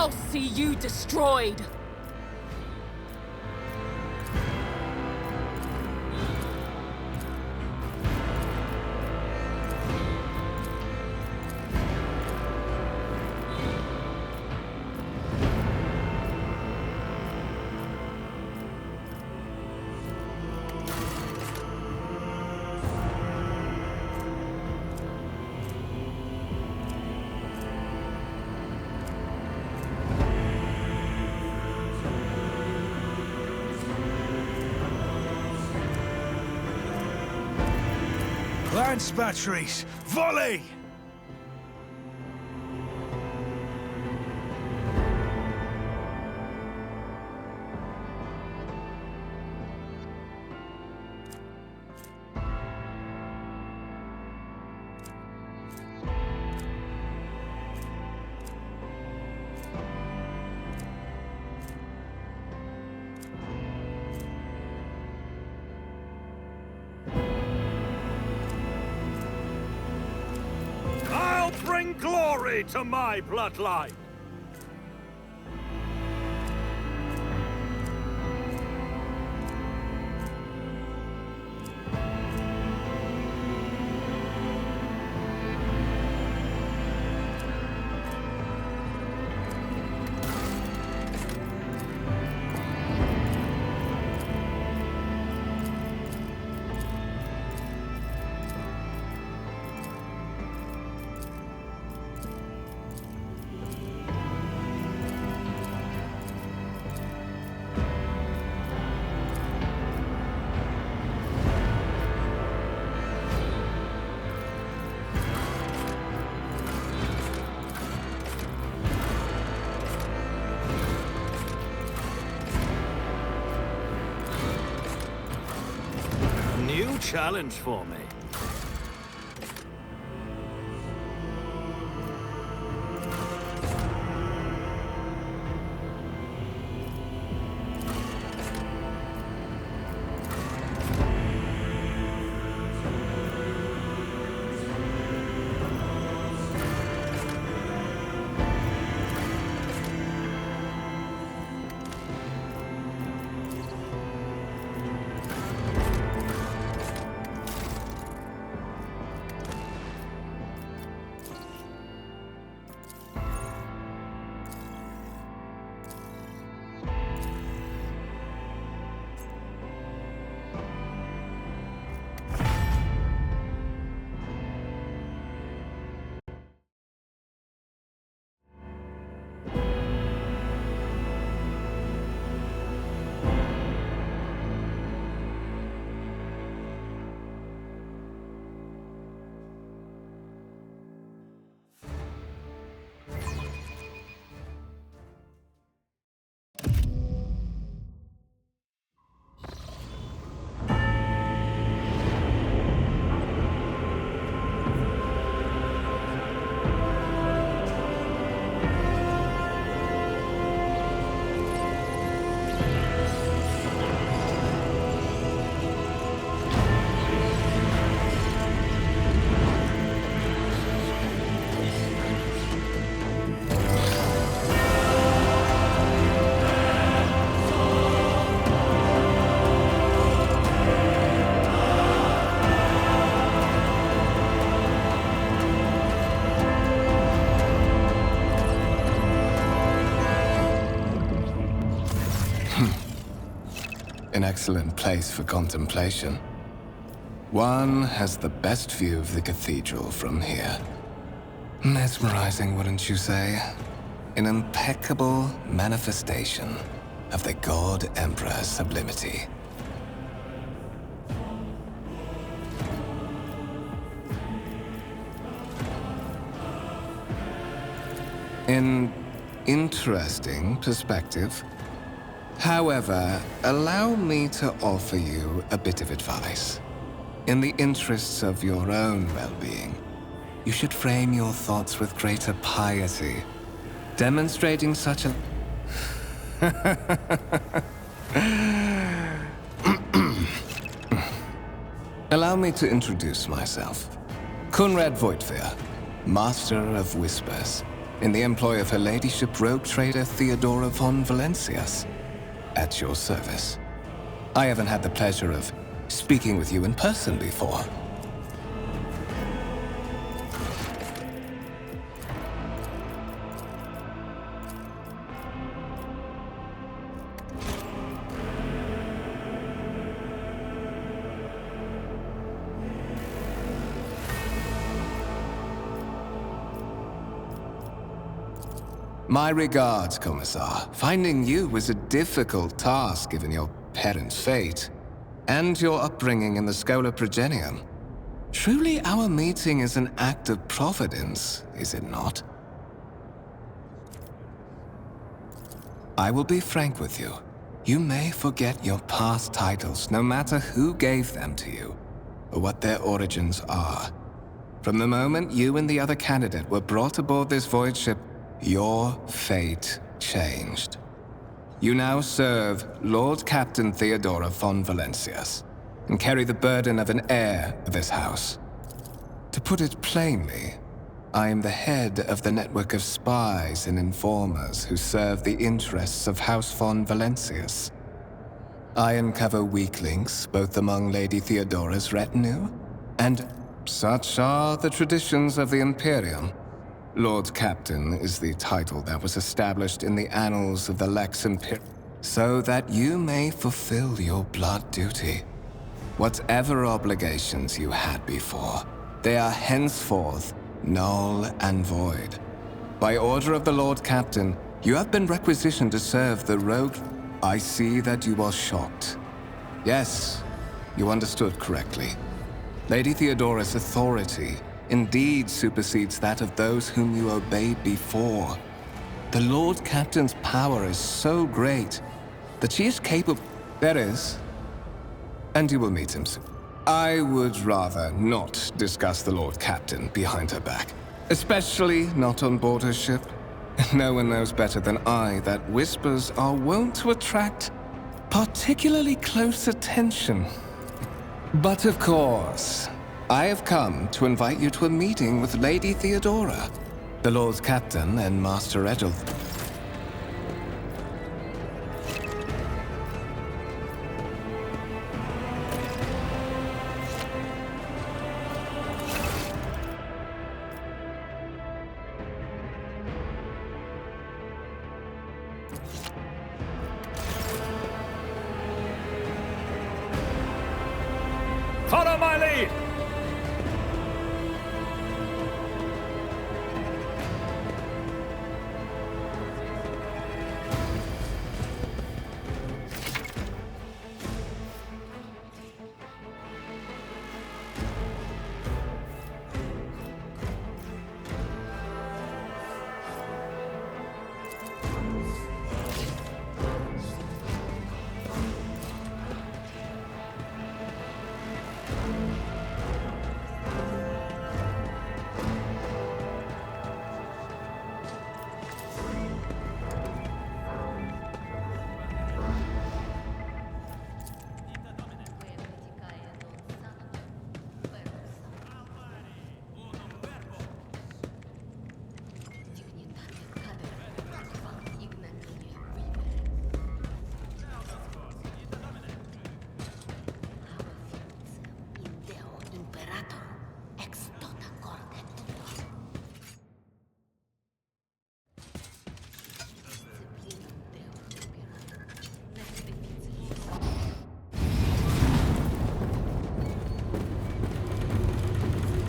I'll see you destroyed! Lance batteries! Volley! Bring glory to my bloodline! New challenge for me. An excellent place for contemplation. One has the best view of the cathedral from here. Mesmerizing, wouldn't you say? An impeccable manifestation of the God Emperor's sublimity. An interesting perspective. However, allow me to offer you a bit of advice. In the interests of your own well-being, you should frame your thoughts with greater piety, demonstrating such a... Allow me to introduce myself. Conrad Voigtveer, Master of Whispers. in the employ of her ladyship rogue trader Theodora von Valencias. At your service. I haven't had the pleasure of speaking with you in person before. My regards, Commissar. Finding you was a difficult task given your parents' fate, and your upbringing in the Schola Progenium. Truly, our meeting is an act of providence, is it not? I will be frank with you. You may forget your past titles, no matter who gave them to you, or what their origins are. From the moment you and the other candidate were brought aboard this void ship, your fate changed. You now serve Lord Captain Theodora von Valencias, and carry the burden of an heir of this house. To put it plainly, I am the head of the network of spies and informers who serve the interests of House von Valencias. I uncover weak links both among Lady Theodora's retinue, and such are the traditions of the Imperium. Lord Captain is the title that was established in the annals of the Lex Imperium, so that you may fulfill your blood duty. Whatever obligations you had before, they are henceforth null and void. By order of the Lord Captain, you have been requisitioned to serve the rogue. I see that you are shocked. Yes, you understood correctly. Lady Theodora's authority indeed supersedes that of those whom you obeyed before. The Lord Captain's power is so great that she is capable. There is. And you will meet him soon. I would rather not discuss the Lord Captain behind her back. Especially not on board her ship. No one knows better than I that whispers are wont to attract particularly close attention. But of course, I have come to invite you to a meeting with Lady Theodora, the Lord Captain and Master Edgel. Follow my lead!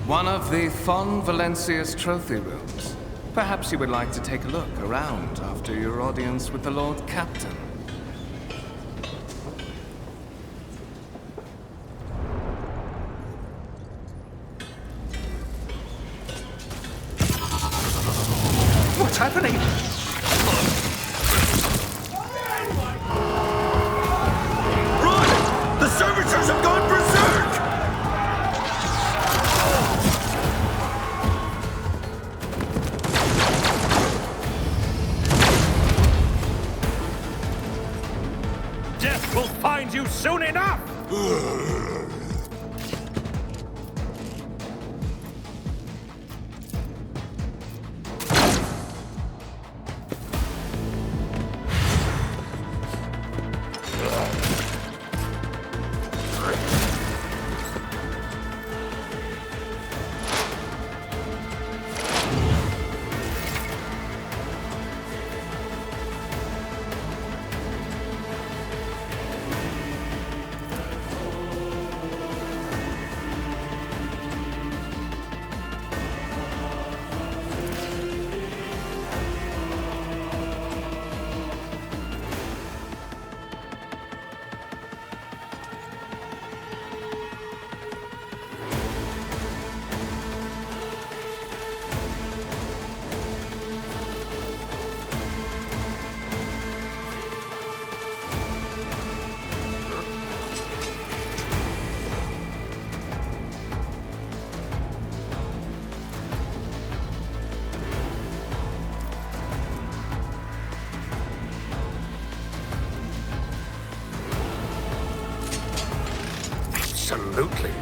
One of the Von Valencia's trophy rooms. Perhaps you would like to take a look around after your audience with the Lord Captain. What's happening? Run! The servitors have gone berserk! Death will find you soon enough!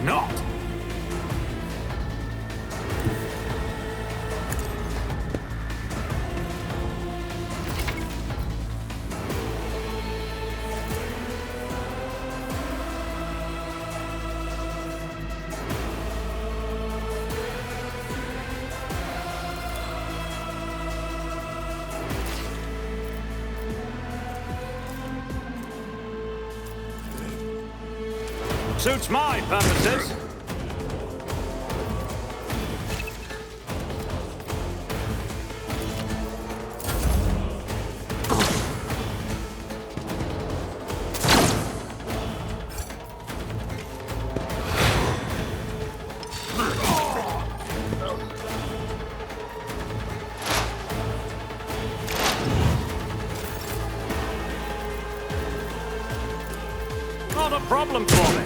not! Suits my purposes. Not a problem for me.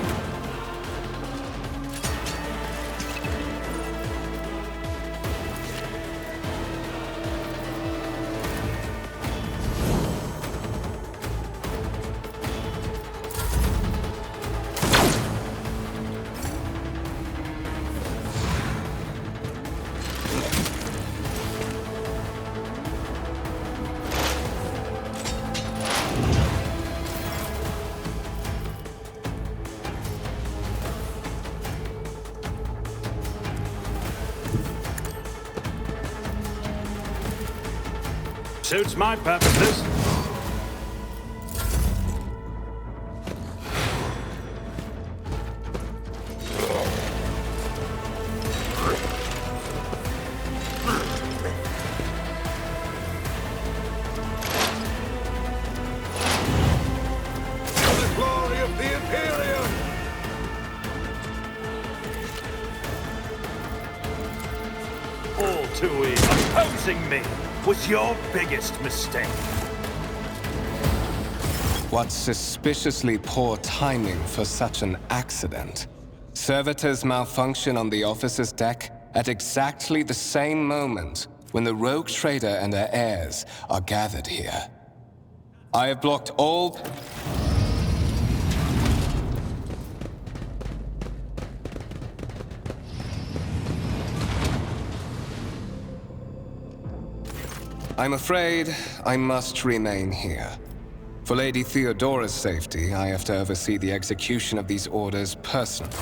Suits my purposes. For the glory of the Imperium! All too easy. Opposing me was your biggest mistake. What suspiciously poor timing for such an accident. Servitors malfunction on the officer's deck at exactly the same moment when the rogue trader and her heirs are gathered here. I have blocked all... I'm afraid I must remain here. For Lady Theodora's safety, I have to oversee the execution of these orders personally.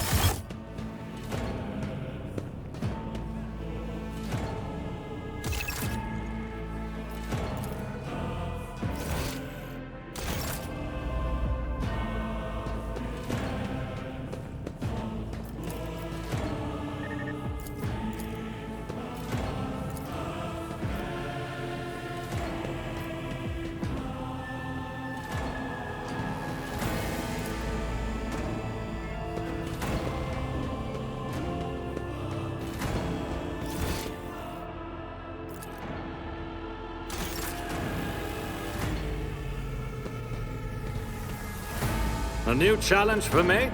A new challenge for me?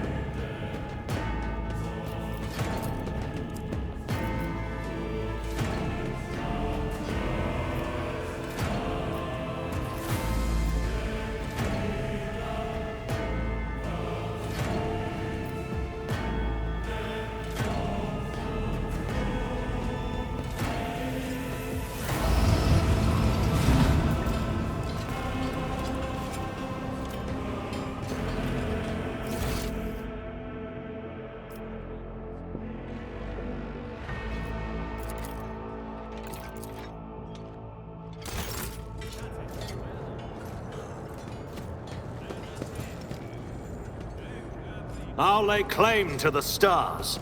I'll lay claim to the stars.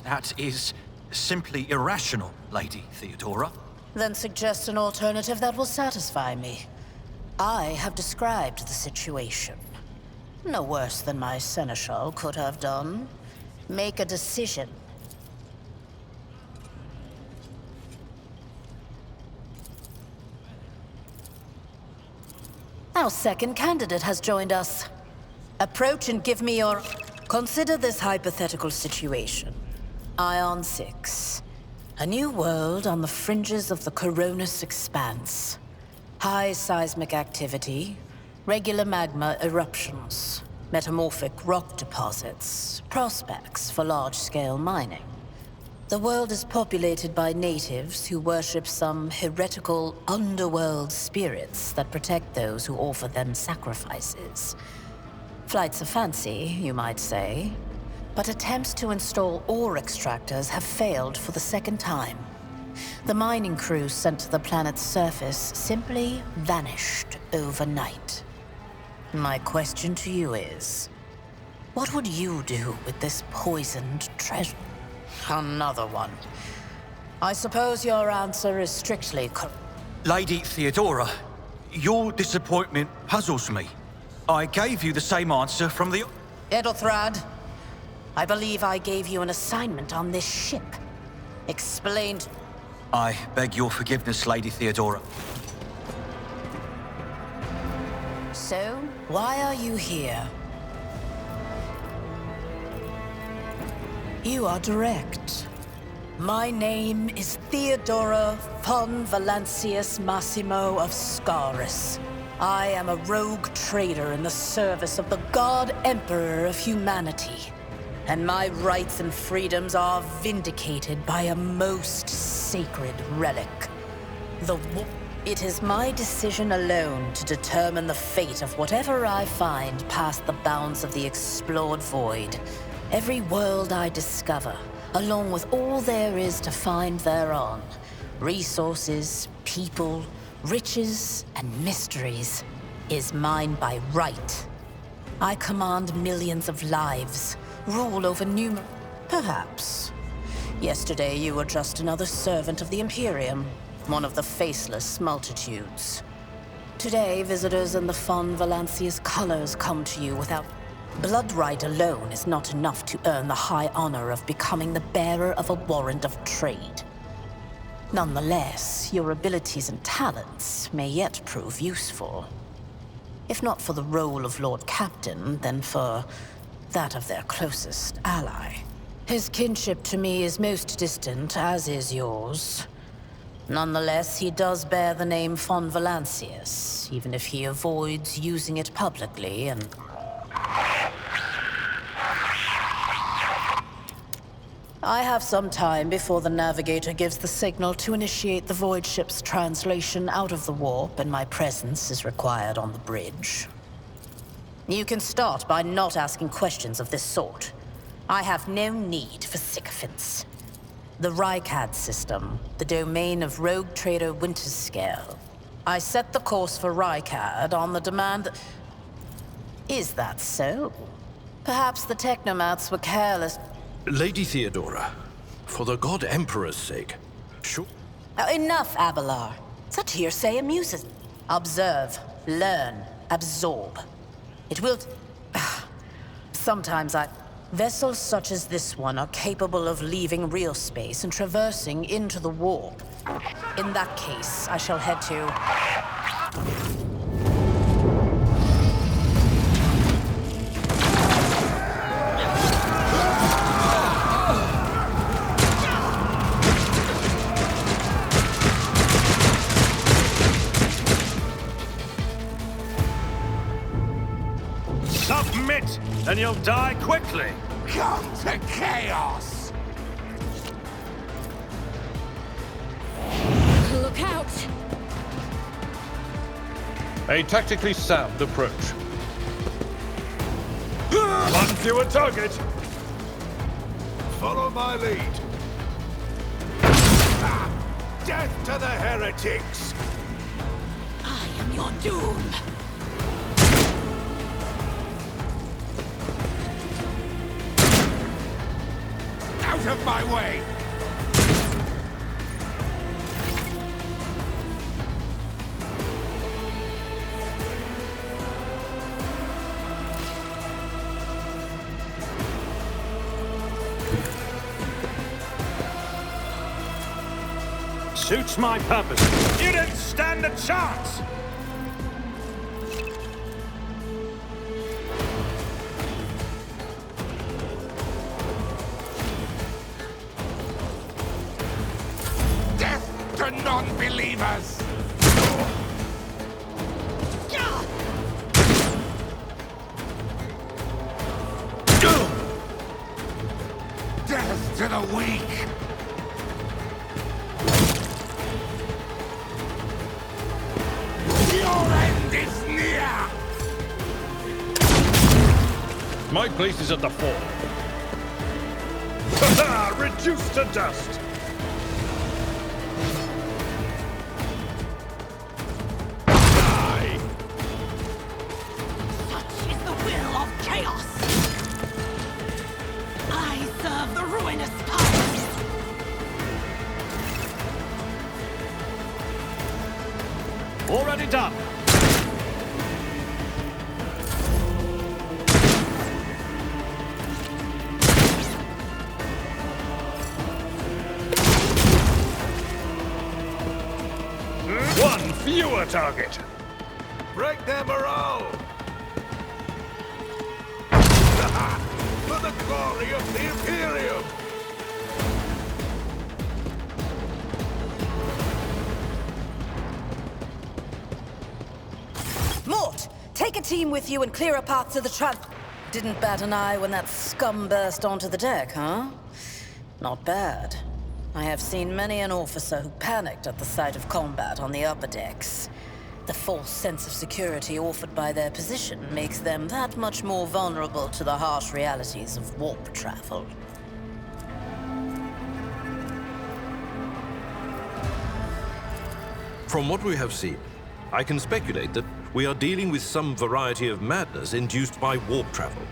That is simply irrational, Lady Theodora. Then suggest an alternative that will satisfy me. I have described the situation. No worse than my seneschal could have done. Make a decision. Our second candidate has joined us. Approach and give me your... Consider this hypothetical situation. Ion 6. A new world on the fringes of the Coronis expanse. High seismic activity, regular magma eruptions, metamorphic rock deposits, prospects for large-scale mining. The world is populated by natives who worship some heretical underworld spirits that protect those who offer them sacrifices. Flights of fancy, you might say, but attempts to install ore extractors have failed for the second time. The mining crews sent to the planet's surface simply vanished overnight. My question to you is, what would you do with this poisoned treasure? Another one. I suppose your answer is strictly correct. Lady Theodora, your disappointment puzzles me. I gave you the same answer from the... Edelthrad, I believe I gave you an assignment on this ship. Explained... I beg your forgiveness, Lady Theodora. So, why are you here? You are direct. My name is Theodora von Valancius Massimo of Scaris. I am a rogue trader in the service of the God Emperor of humanity. And my rights and freedoms are vindicated by a most sacred relic. It is my decision alone to determine the fate of whatever I find past the bounds of the explored void. Every world I discover, along with all there is to find thereon. Resources, people, riches, and mysteries, is mine by right. I command millions of lives, rule over numerous... Perhaps. Yesterday you were just another servant of the Imperium, one of the faceless multitudes. Today, visitors in the von Valancius colors come to you without... Blood right alone is not enough to earn the high honor of becoming the bearer of a warrant of trade. Nonetheless, your abilities and talents may yet prove useful. If not for the role of Lord Captain, then for that of their closest ally. His kinship to me is most distant, as is yours. Nonetheless, he does bear the name von Valancius, even if he avoids using it publicly and... I have some time before the navigator gives the signal to initiate the void ship's translation out of the warp, and my presence is required on the bridge. You can start by not asking questions of this sort. I have no need for sycophants. The Rykad system, the domain of rogue trader Winterscale. I set the course for Rykad on the demand that... Is that so? Perhaps the technomats were careless... Lady Theodora, for the God Emperor's sake, sure. Enough, Abelard. Such hearsay amuses. Observe, learn, absorb. It will... Sometimes Vessels such as this one are capable of leaving real space and traversing into the warp. In that case, I shall head to... Submit, and you'll die quickly. Come to chaos! Look out! A tactically sound approach. One fewer target. Follow my lead. Death to the heretics! I am your doom. Out of my way! Suits my purpose. You didn't stand a chance! Death to non-believers! Death to the weak! Your end is near! My place is at the fort. Reduced to dust! Die! Such is the will of chaos. I serve the ruinous powers. Already done. One fewer target. Break their morale! For the glory of the Imperium! Mort, take a team with you and clear a path to the Didn't bat an eye when that scum burst onto the deck, huh? Not bad. I have seen many an officer who panicked at the sight of combat on the upper decks. The false sense of security offered by their position makes them that much more vulnerable to the harsh realities of warp travel. From what we have seen, I can speculate that we are dealing with some variety of madness induced by warp travel.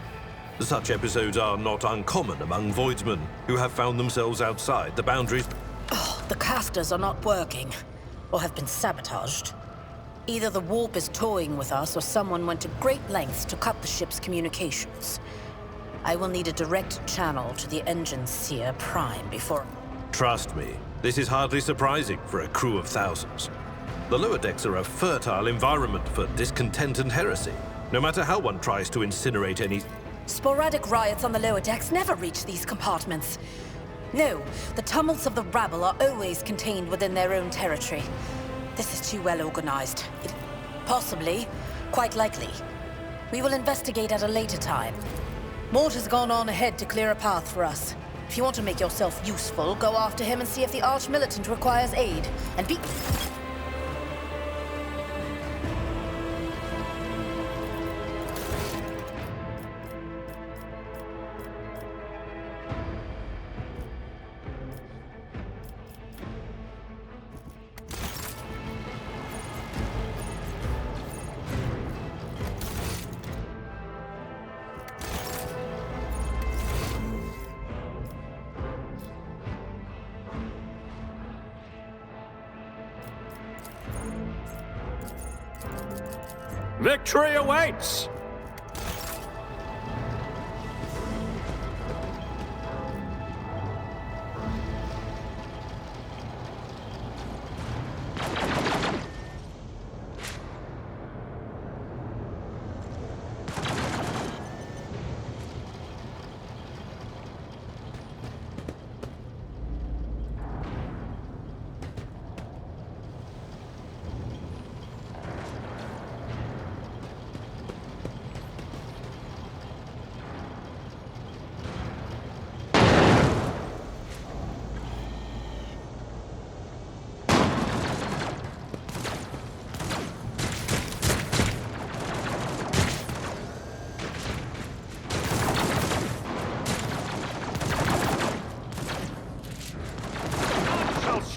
Such episodes are not uncommon among voidsmen who have found themselves outside the boundaries. The casters are not working, or have been sabotaged. Either the warp is toying with us, or someone went to great lengths to cut the ship's communications. I will need a direct channel to the engine seer Prime before... Trust me, this is hardly surprising for a crew of thousands. The lower decks are a fertile environment for discontent and heresy, no matter how one tries to incinerate any... Sporadic riots on the lower decks never reach these compartments. No, the tumults of the rabble are always contained within their own territory. This is too well organized. Possibly, quite likely. We will investigate at a later time. Mort has gone on ahead to clear a path for us. If you want to make yourself useful, go after him and see if the Arch-Militant requires aid. And be... Victory awaits!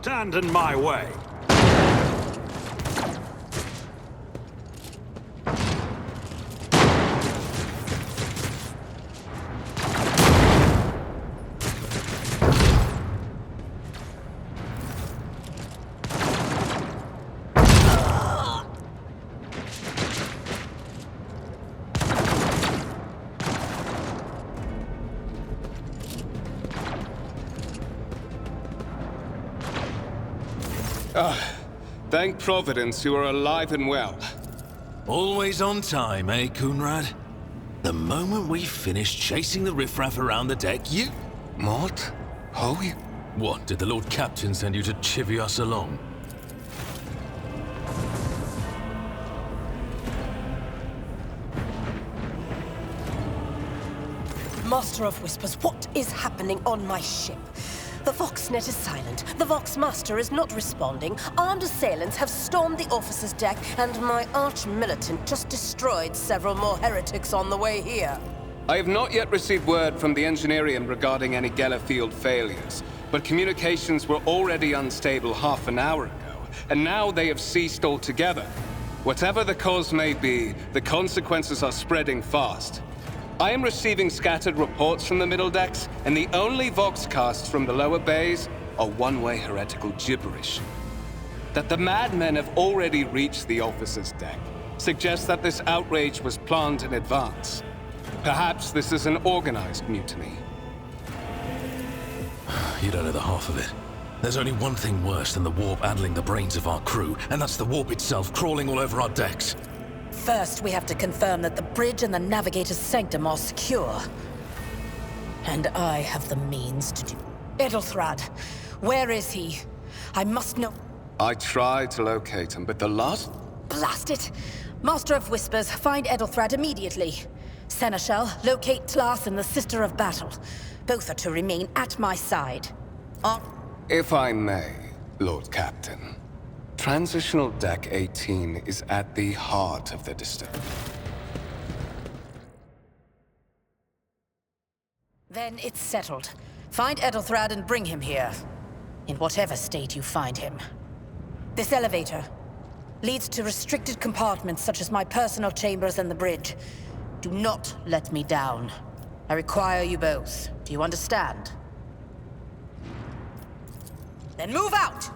Stand in my way. Thank Providence you are alive and well. Always on time, eh, Coonrad? The moment we finished chasing the riffraff around the deck, you... Mort? Oh, you... What, did the Lord Captain send you to chivvy us along? Master of Whispers, what is happening on my ship? The Voxnet is silent. The Voxmaster is not responding. Armed assailants have stormed the officer's deck, and my arch-militant just destroyed several more heretics on the way here. I have not yet received word from the Engineerium regarding any Geller field failures, but communications were already unstable half an hour ago, and now they have ceased altogether. Whatever the cause may be, the consequences are spreading fast. I am receiving scattered reports from the middle decks, and the only Voxcasts from the lower bays are one-way heretical gibberish. That the madmen have already reached the officer's deck suggests that this outrage was planned in advance. Perhaps this is an organized mutiny. You don't know the half of it. There's only one thing worse than the warp addling the brains of our crew, and that's the warp itself crawling all over our decks. First, we have to confirm that the bridge and the navigator's sanctum are secure. And I have the means to do. Edelthrad, where is he? I must know. I tried to locate him, but the last... Blast it! Master of Whispers, find Edelthrad immediately. Seneschal, locate Tlas and the Sister of Battle. Both are to remain at my side. If I may, Lord Captain. Transitional Deck 18 is at the heart of the disturbance. Then it's settled. Find Edelthrad and bring him here. In whatever state you find him. This elevator leads to restricted compartments such as my personal chambers and the bridge. Do not let me down. I require you both. Do you understand? Then move out!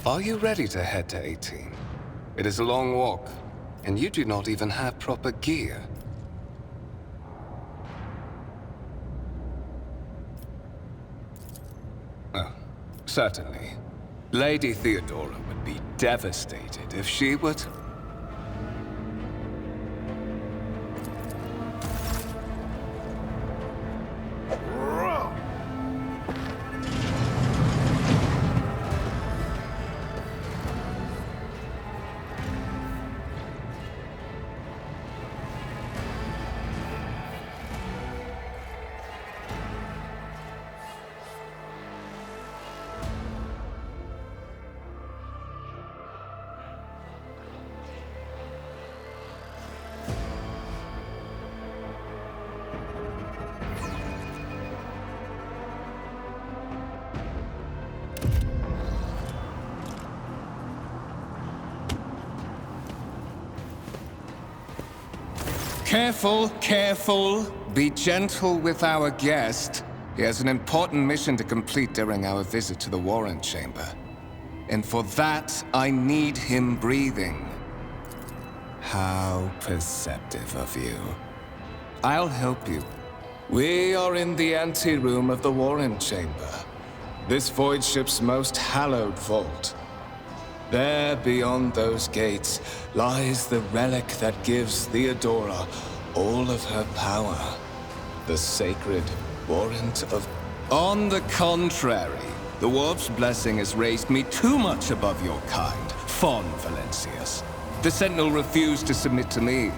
Are you ready to head to 18? It is a long walk, and you do not even have proper gear. Oh, certainly. Lady Theodora would be devastated if she were to... Careful, careful. Be gentle with our guest. He has an important mission to complete during our visit to the Warrant Chamber. And for that, I need him breathing. How perceptive of you. I'll help you. We are in the anteroom of the Warrant Chamber. This void ship's most hallowed vault. There, beyond those gates, lies the relic that gives Theodora all of her power. The sacred warrant of... On the contrary, the Warp's blessing has raised me too much above your kind, Fon Valencius. The Sentinel refused to submit to me.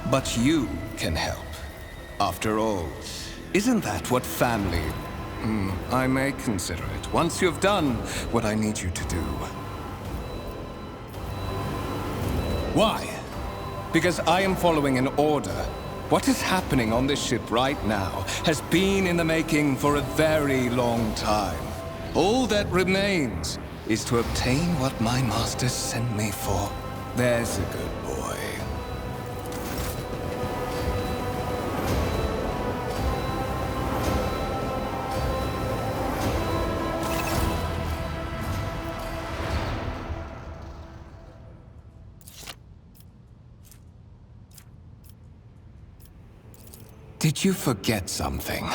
But you can help. After all, isn't that what family... I may consider it, once you've done what I need you to do. Why? Because I am following an order. What is happening on this ship right now has been in the making for a very long time. All that remains is to obtain what my masters sent me for. There's a good boy. Did you forget something?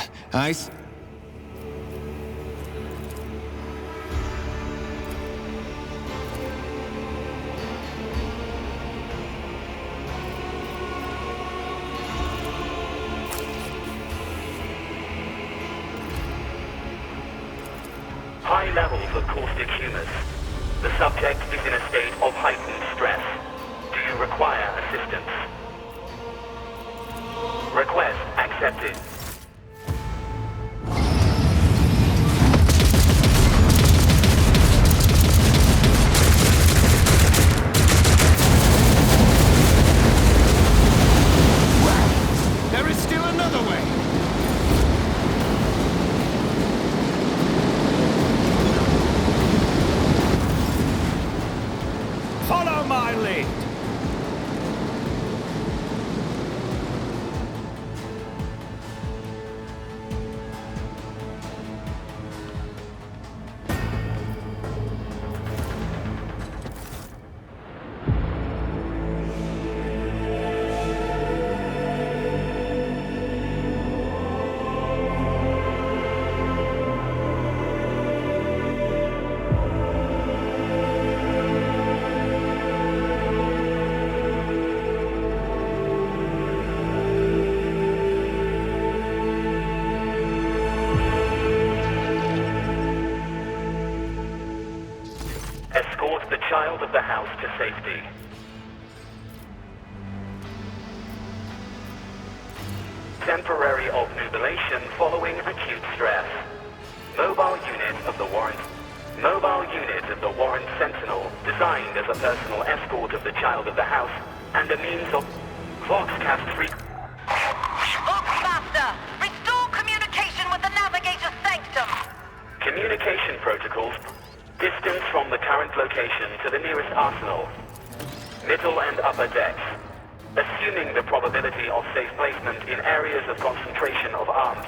levels of caustic humors. The subject is in a state of heightened stress. Do you require assistance? Request accepted. There is still another way. Follow my lead. Escort the child of the house to safety. Temporary obnubilation following acute stress. Mobile unit of the Warrant Sentinel, designed as a personal escort of the child of the house and a means of Voxcast 3. Voxmaster, restore communication with the Navigator's Sanctum. Communication protocols. Distance from the current location to the nearest arsenal. Middle and upper decks. Assuming the probability of safe placement in areas of concentration of arms.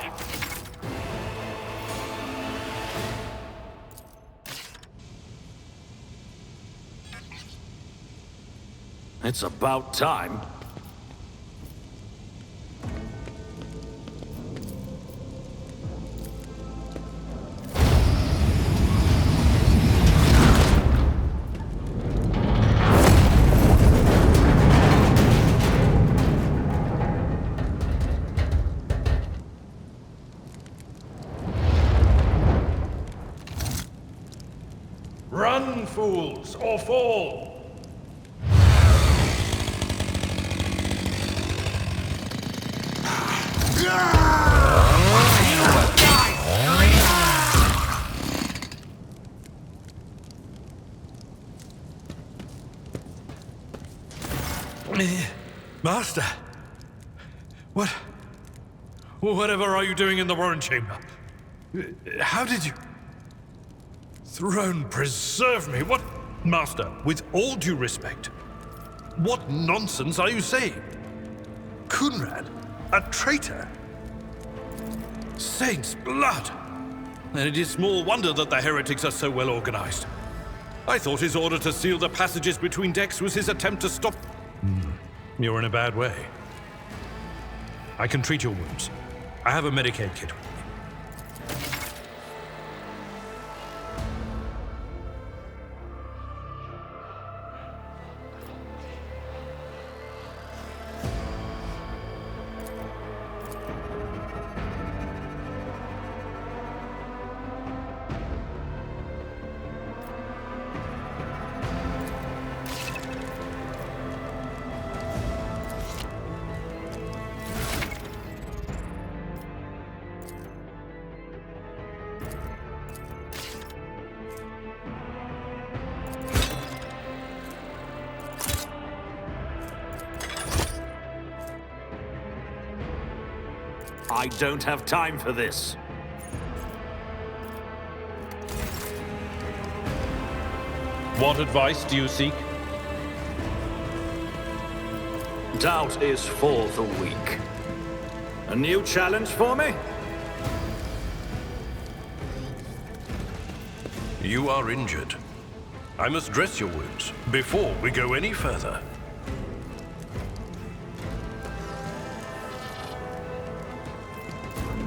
It's about time. Run, fools, or fall! Master! Whatever are you doing in the Warren Chamber? How did you... Throne preserve me! What? Master, with all due respect, what nonsense are you saying? Kunrad? A traitor? Saint's blood! Then it is small wonder that the heretics are so well organized. I thought his order to seal the passages between decks was his attempt to stop... You're in a bad way. I can treat your wounds. I have a Medicaid kit with me. I don't have time for this. What advice do you seek? Doubt is for the weak. A new challenge for me? You are injured. I must dress your wounds before we go any further.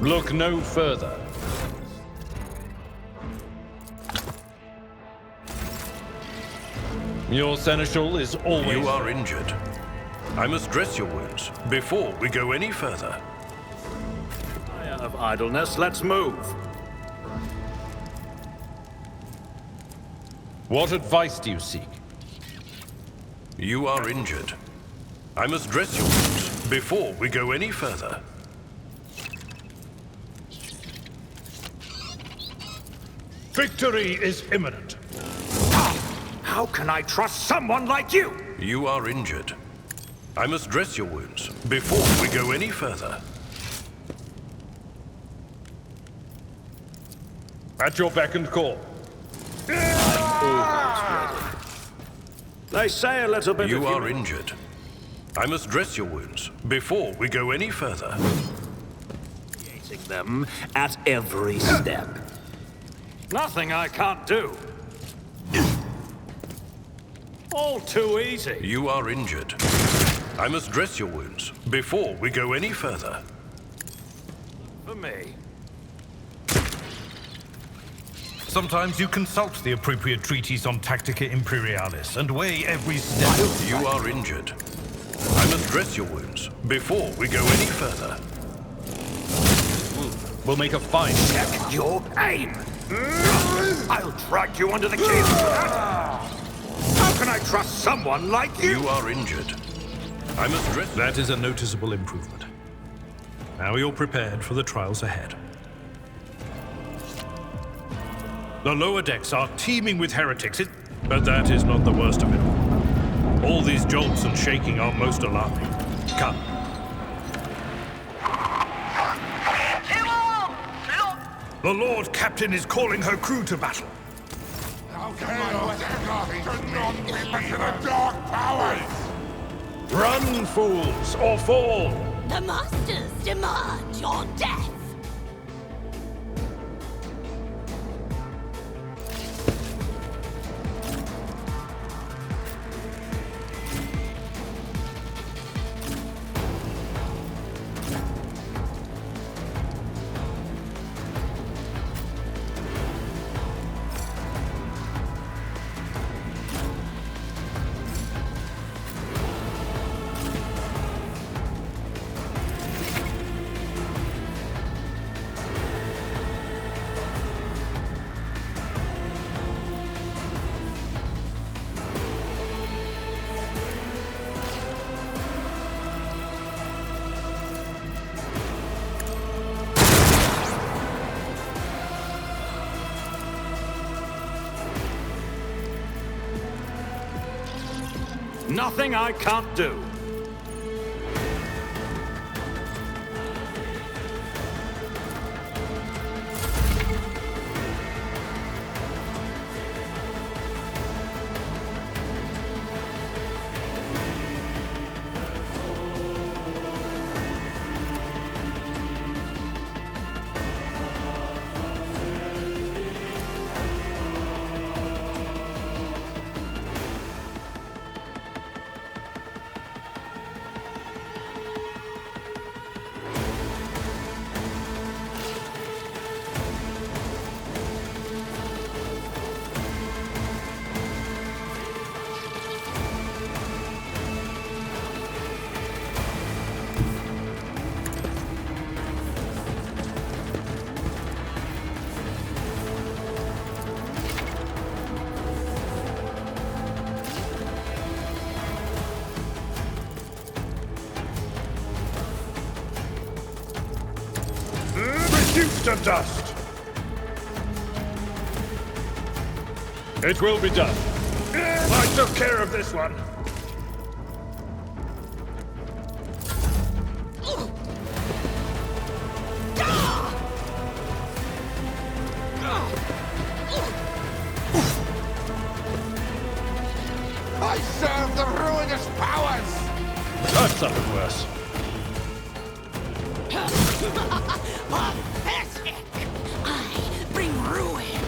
Look no further. Your seneschal is always... You are injured. I must dress your wounds before we go any further. Of idleness, let's move. What advice do you seek? You are injured. I must dress your wounds before we go any further. Victory is imminent. How can I trust someone like you? You are injured. I must dress your wounds before we go any further. At your beck and call. They say a little bit You of are injured. I must dress your wounds before we go any further. Humiliating them at every step. Nothing I can't do. All too easy. You are injured. I must dress your wounds before we go any further. For me. Sometimes you consult the appropriate treatise on Tactica Imperialis and weigh every step. You are injured. I must dress your wounds before we go any further. We'll make a fine check. Check your aim. I'll drag you under the keel for that. How can I trust someone like you? You are injured. I must dress... That is a noticeable improvement. Now you're prepared for the trials ahead. The lower decks are teeming with heretics, but that is not the worst of it all. All these jolts and shaking are most alarming. Come. The Lord Captain is calling her crew to battle. Run, fools, or fall! The Masters demand your death! Nothing I can't do. Reduced to dust! It will be done. I took care of this one. I serve the ruinous powers! That sounded worse. Pathetic! I bring ruin!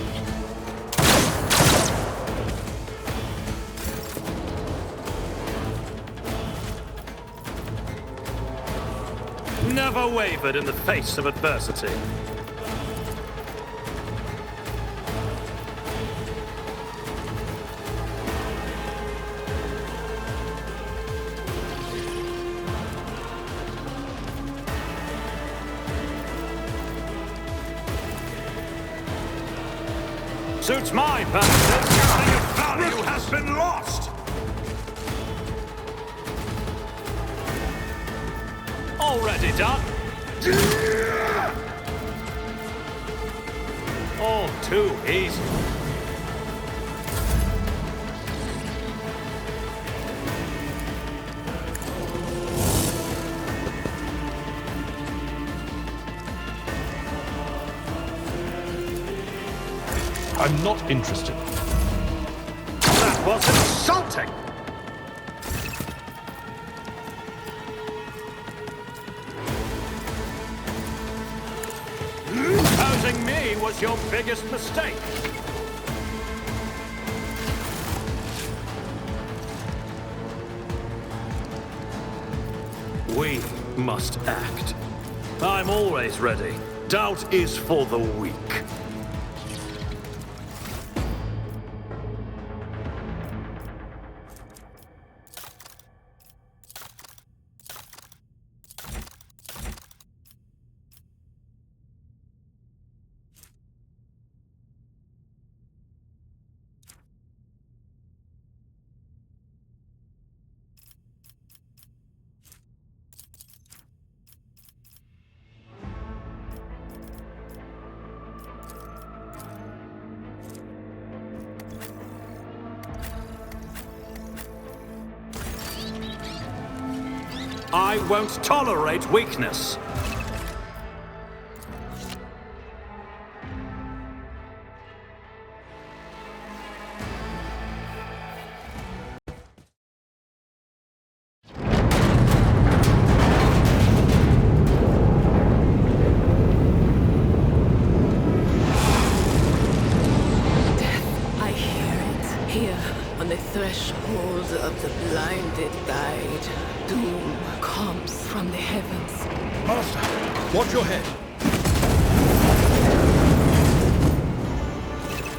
Never wavered in the face of adversity. Suits my purposes. value has been lost! Already done. All too easy. I'm not interested. That was insulting! Opposing me was your biggest mistake. We must act. I'm always ready. Doubt is for the weak. I won't tolerate weakness. I hear it here on the threshold of the blinded guide. Doom comes from the heavens. Master, watch your head.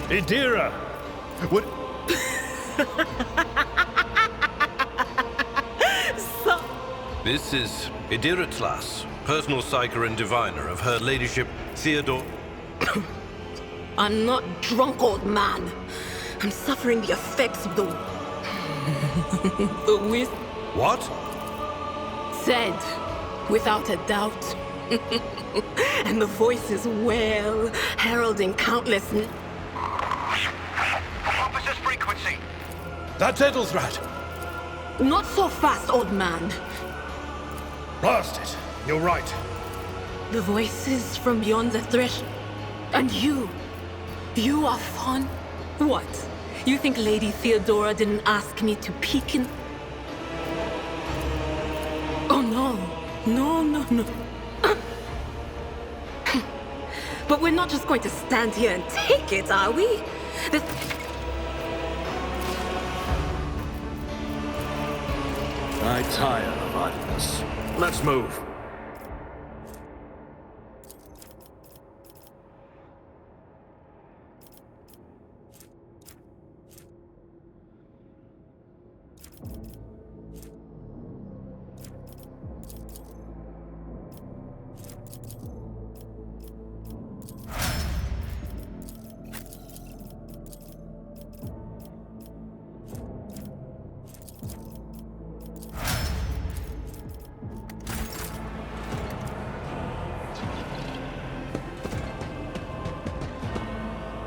Idira! What? This is Idira Tlas, personal psyker and diviner of Her Ladyship Theodore. I'm not drunk, old man. I'm suffering the effects of the wisp. What? Said, without a doubt. And the voices wail, heralding countless... Opposite frequency. That's Edelthrat. Not so fast, old man. Blast it. You're right. The voices from beyond the threshold. And you are fun? What? You think Lady Theodora didn't ask me to peek in? Oh no. No. But we're not just going to stand here and take it, are we? I tire of idleness. Let's move.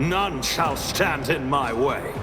None shall stand in my way.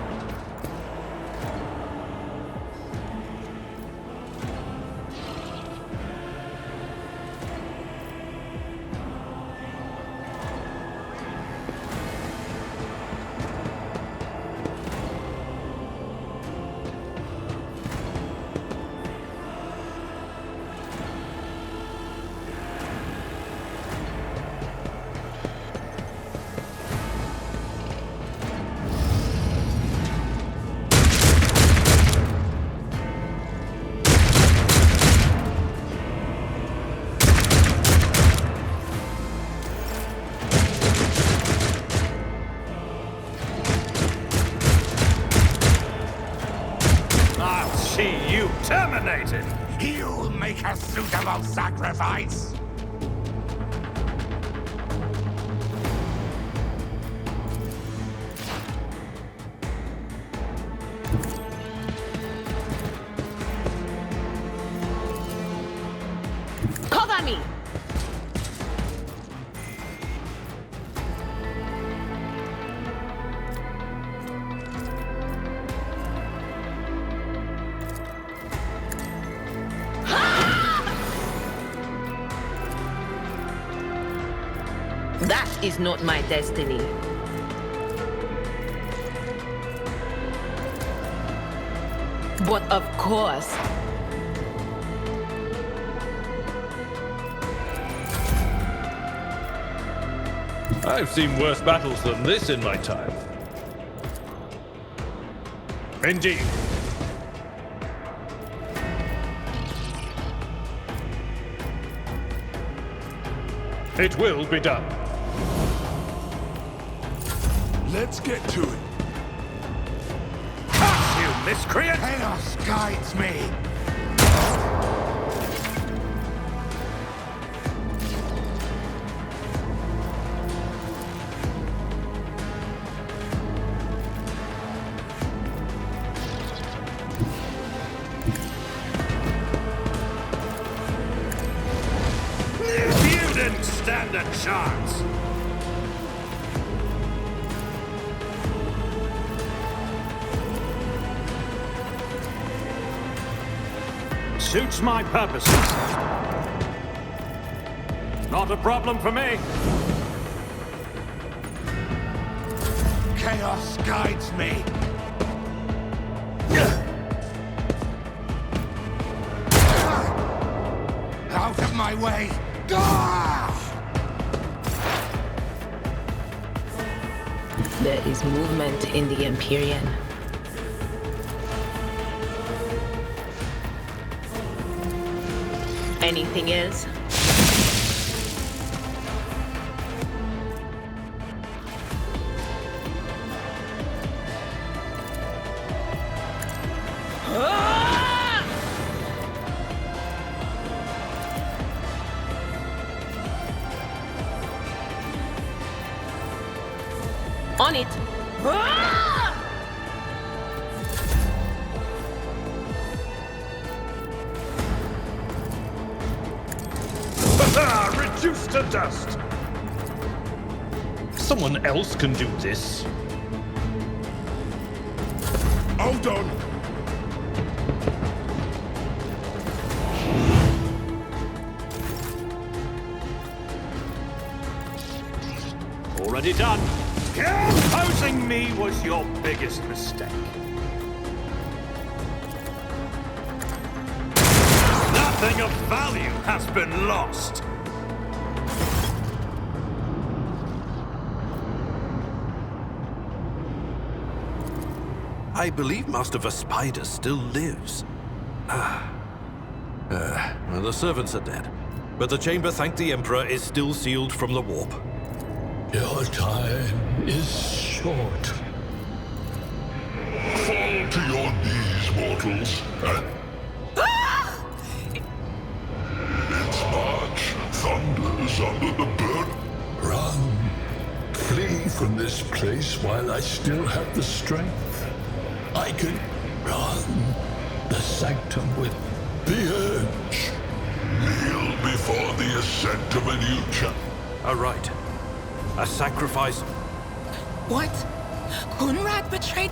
Terminated! He'll make a suitable sacrifice! That is not my destiny. But of course, I've seen worse battles than this in my time. Indeed. It will be done. Let's get to it. You miscreant! Chaos guides me. You didn't stand a chance! Suits my purposes. Not a problem for me. Chaos guides me. Out of my way. there is movement in the Empyrean. Anything else? On it! Reduced to dust! Someone else can do this. Hold on! Already done. Opposing me was your biggest mistake. Nothing of value has been lost. I believe Master Vespider still lives. Well, the servants are dead. But the chamber, thank the Emperor, is still sealed from the warp. Your time is short. Fall to your knees, mortals. Its march thunders under the burn. Run. Flee from this place while I still have the strength. I can run the sanctum with the urge. Kneel before the ascent of a new chapter. A rite. A sacrifice. What? Kunrad betrayed?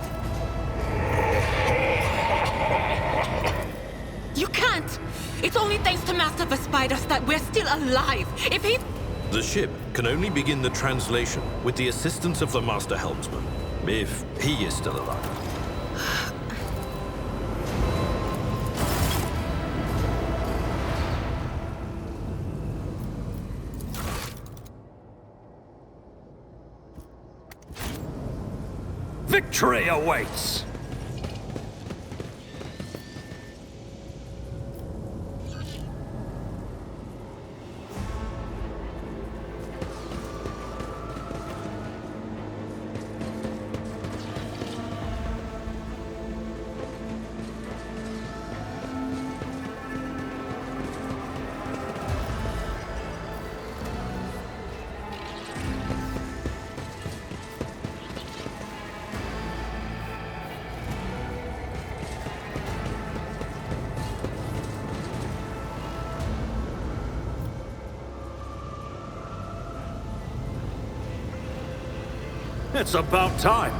You can't! It's only thanks to Master Vespider that we're still alive. If he... The ship can only begin the translation with the assistance of the Master Helmsman, if he is still alive. Victory awaits! It's about time.